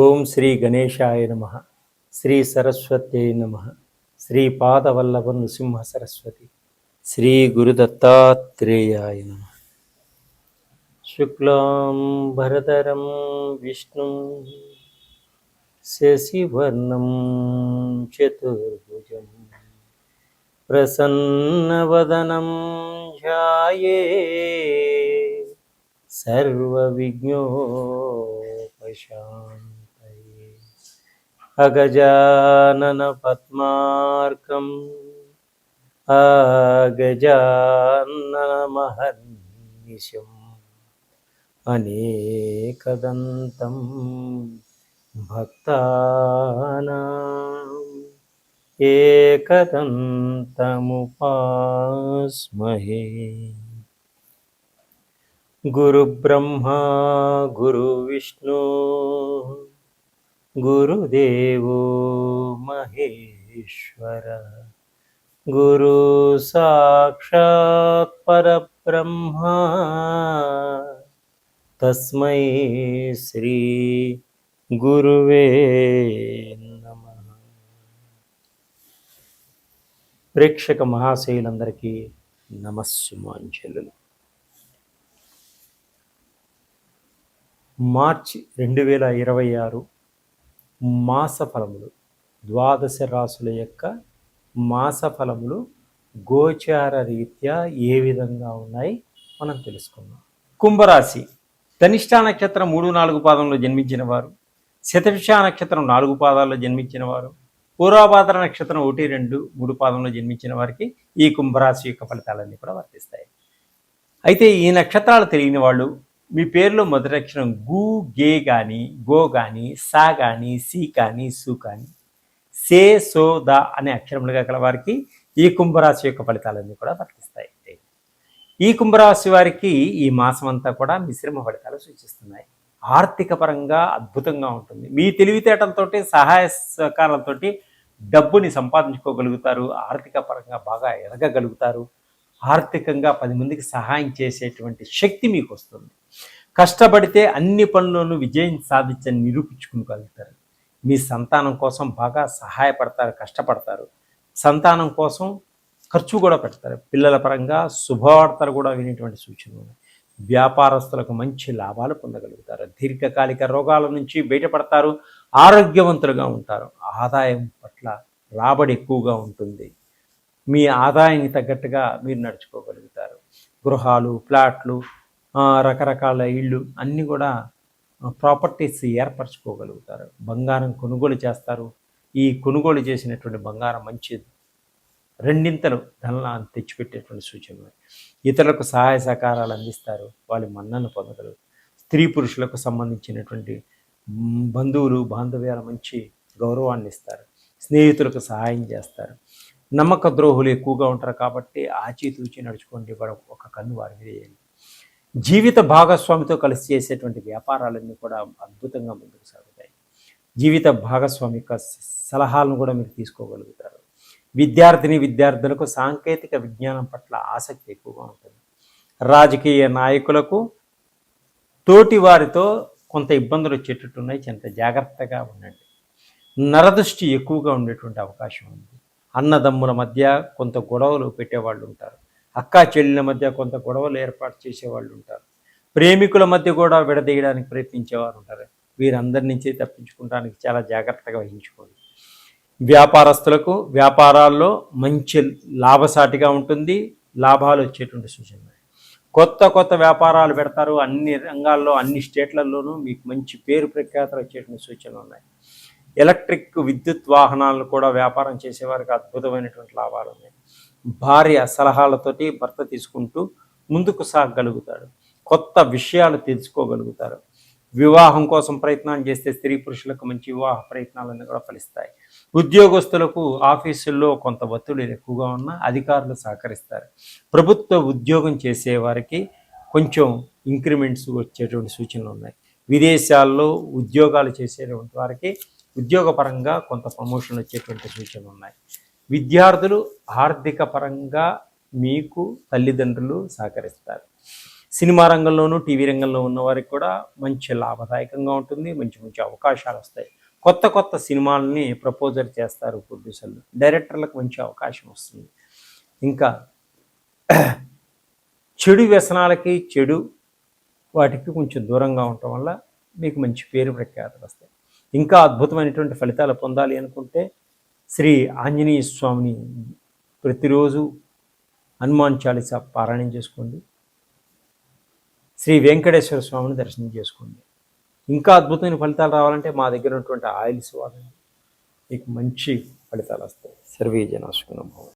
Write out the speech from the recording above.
ఓం శ్రీ గణేశాయ నమ. శ్రీ సరస్వత్యై నమ. శ్రీ పాదవల్లభ నృసింహ సరస్వతి. శ్రీ గురుదత్తాత్రేయాయ నమ. శుక్లాం భరధరం విష్ణుం శశివర్ణం చతుర్భుజం ప్రసన్నవదనం ధ్యాయేత్ సర్వవిఘ్నోపశాంతయే. అగజానన పద్మార్కం అగజాననమహర్నిశం అనేకదంతం భక్తానాం ఏకదంతముపాస్మహే. గురుబ్రహ్మా గురువిష్ణు గురుదేవో మహేశ్వర. గురు సాక్షాత్ పరబ్రహ్మ తస్మై శ్రీ గురువే నమః. ప్రేక్షక మహాశయులందరికీ నమస్సుమాంజలు. మార్చి 2026 మాస ఫలములు, ద్వాదశ రాశుల యొక్క మాస ఫలములు గోచార రీత్యా ఏ విధంగా ఉన్నాయి మనం తెలుసుకుందాం. కుంభరాశి, ధనిష్ఠా నక్షత్రం 3-4 పాదంలో జన్మించిన వారు, శతభిష నక్షత్రం 4 పాదాల్లో జన్మించిన వారు, పూర్వభాద్ర నక్షత్రం 1-2-3 పాదంలో జన్మించిన వారికి ఈ కుంభరాశి యొక్క ఫలితాలన్నీ కూడా వర్తిస్తాయి. అయితే ఈ నక్షత్రాలు తెలియని వాళ్ళు మీ పేరులో మొదటి అక్షరం గు, గే కానీ, గో కానీ, సా కానీ, సి కానీ, సు కానీ, సే, సో, ద అనే అక్షరములుగా గల వారికి ఈ కుంభరాశి యొక్క ఫలితాలన్నీ కూడా వర్తిస్తాయి. ఈ కుంభరాశి వారికి ఈ మాసం అంతా కూడా మిశ్రమ ఫలితాలు సూచిస్తున్నాయి. ఆర్థిక పరంగా అద్భుతంగా ఉంటుంది. మీ తెలివితేటలతోటి, సహాయ సహకారాలతోటి డబ్బుని సంపాదించుకోగలుగుతారు. ఆర్థిక పరంగా బాగా ఎదగగలుగుతారు. ఆర్థికంగా 10 మందికి సహాయం చేసేటువంటి శక్తి మీకు వస్తుంది. కష్టపడితే అన్ని పనుల్లోనూ విజయం సాధించని నిరూపించుకోగలుగుతారు. మీ సంతానం కోసం బాగా సహాయపడతారు, కష్టపడతారు. సంతానం కోసం ఖర్చు కూడా పెడతారు. పిల్లల పరంగా శుభవార్తలు కూడా వినేటువంటి సూచనలు ఉన్నాయి. వ్యాపారస్తులకు మంచి లాభాలు పొందగలుగుతారు. దీర్ఘకాలిక రోగాల నుంచి బయటపడతారు. ఆరోగ్యవంతులుగా ఉంటారు. ఆదాయం పట్ల రాబడి ఎక్కువగా ఉంటుంది. మీ ఆదాయానికి తగ్గట్టుగా మీరు నడుచుకోగలుగుతారు. గృహాలు, ఫ్లాట్లు, రకరకాల ఇళ్ళు అన్నీ కూడా ప్రాపర్టీస్ ఏర్పరచుకోగలుగుతారు. బంగారం కొనుగోలు చేస్తారు. ఈ కొనుగోలు చేసినటువంటి బంగారం మంచి రెండింతలు ధనాన్ని తెచ్చిపెట్టేటువంటి సూచనలు. ఇతరులకు సహాయ సహకారాలు అందిస్తారు. వాళ్ళ మన్నను పొందగలుగుతారు. స్త్రీ పురుషులకు సంబంధించినటువంటి బంధువులు, బాంధవ్యాల మంచి గౌరవాన్ని ఇస్తారు. స్నేహితులకు సహాయం చేస్తారు. నమ్మక ద్రోహులు ఎక్కువగా ఉంటారు కాబట్టి ఆచితూచి నడుచుకోండి. ఒక కన్ను వారి మీద వేయండి. జీవిత భాగస్వామితో కలిసి చేసేటువంటి వ్యాపారాలన్నీ కూడా అద్భుతంగా ముందుకు సాగుతాయి. జీవిత భాగస్వామి యొక్క సలహాలను కూడా మీరు తీసుకోగలుగుతారు. విద్యార్థులకు సాంకేతిక విజ్ఞానం పట్ల ఆసక్తి ఎక్కువగా ఉంటుంది. రాజకీయ నాయకులకు తోటి వారితో కొంత ఇబ్బందులు వచ్చేటట్టున్నాయి. కొంత జాగ్రత్తగా ఉండండి. నరదృష్టి ఎక్కువగా ఉండేటువంటి అవకాశం ఉంది. అన్నదమ్ముల మధ్య కొంత గొడవలు పెట్టేవాళ్ళు ఉంటారు. అక్కా చెల్లెల మధ్య కొంత గొడవలు ఏర్పాటు చేసేవాళ్ళు ఉంటారు. ప్రేమికుల మధ్య కూడా విడదీయడానికి ప్రయత్నించేవారు ఉంటారు. వీరందరి నుంచి తప్పించుకోవడానికి చాలా జాగ్రత్తగా వహించుకోండి. వ్యాపారస్తులకు వ్యాపారాల్లో మంచి లాభసాటిగా ఉంటుంది. లాభాలు వచ్చేటువంటి సూచన. కొత్త వ్యాపారాలు పెడతారు. అన్ని రంగాల్లో, అన్ని స్టేట్లలోనూ మీకు మంచి పేరు ప్రఖ్యాతలు వచ్చేటువంటి సూచనలు ఉన్నాయి. ఎలక్ట్రిక్ విద్యుత్ వాహనాలను కూడా వ్యాపారం చేసేవారికి అద్భుతమైనటువంటి లాభాలు ఉన్నాయి. భార్య సలహాలతోటి భర్త తీసుకుంటూ ముందుకు సాగగలుగుతాడు. కొత్త విషయాలు తెలుసుకోగలుగుతారు. వివాహం కోసం ప్రయత్నాలు చేస్తే స్త్రీ పురుషులకు మంచి వివాహ ప్రయత్నాలన్నీ కూడా ఫలిస్తాయి. ఉద్యోగస్తులకు ఆఫీసుల్లో కొంత ఒత్తిడి ఎక్కువగా ఉన్నా అధికారులు సహకరిస్తారు. ప్రభుత్వ ఉద్యోగం చేసేవారికి కొంచెం ఇంక్రిమెంట్స్ వచ్చేటువంటి సూచనలు ఉన్నాయి. విదేశాల్లో ఉద్యోగాలు చేసేటువంటి వారికి ఉద్యోగపరంగా కొంత ప్రమోషన్లు వచ్చేటువంటి సూచనలు ఉన్నాయి. విద్యార్థులు ఆర్థిక పరంగా మీకు తల్లిదండ్రులు సహకరిస్తారు. సినిమా రంగంలోనూ టీవీ రంగంలో ఉన్న వారికి కూడా మంచి లాభదాయకంగా ఉంటుంది. మంచి మంచి అవకాశాలు వస్తాయి. కొత్త కొత్త సినిమాలని ప్రపోజల్ చేస్తారు ప్రొడ్యూసర్లు. డైరెక్టర్లకు మంచి అవకాశం వస్తుంది. ఇంకా చెడు వ్యసనాలకి చెడు వాటికి కొంచెం దూరంగా ఉండటం వల్ల మీకు మంచి పేరు ప్రఖ్యాతులు వస్తాయి. ఇంకా అద్భుతమైనటువంటి ఫలితాలు పొందాలి అనుకుంటే శ్రీ ఆంజనేయ స్వామిని ప్రతిరోజు హనుమాన్ చాలీసా పారాయణం చేసుకోండి. శ్రీ వెంకటేశ్వర స్వామిని దర్శనం చేసుకోండి. ఇంకా అద్భుతమైన ఫలితాలు రావాలంటే మా దగ్గర ఉన్నటువంటి ఆయిల్స్ వాడండి. మీకు మంచి ఫలితాలు వస్తాయి. సర్వే జనా సుఖినో భవంతు.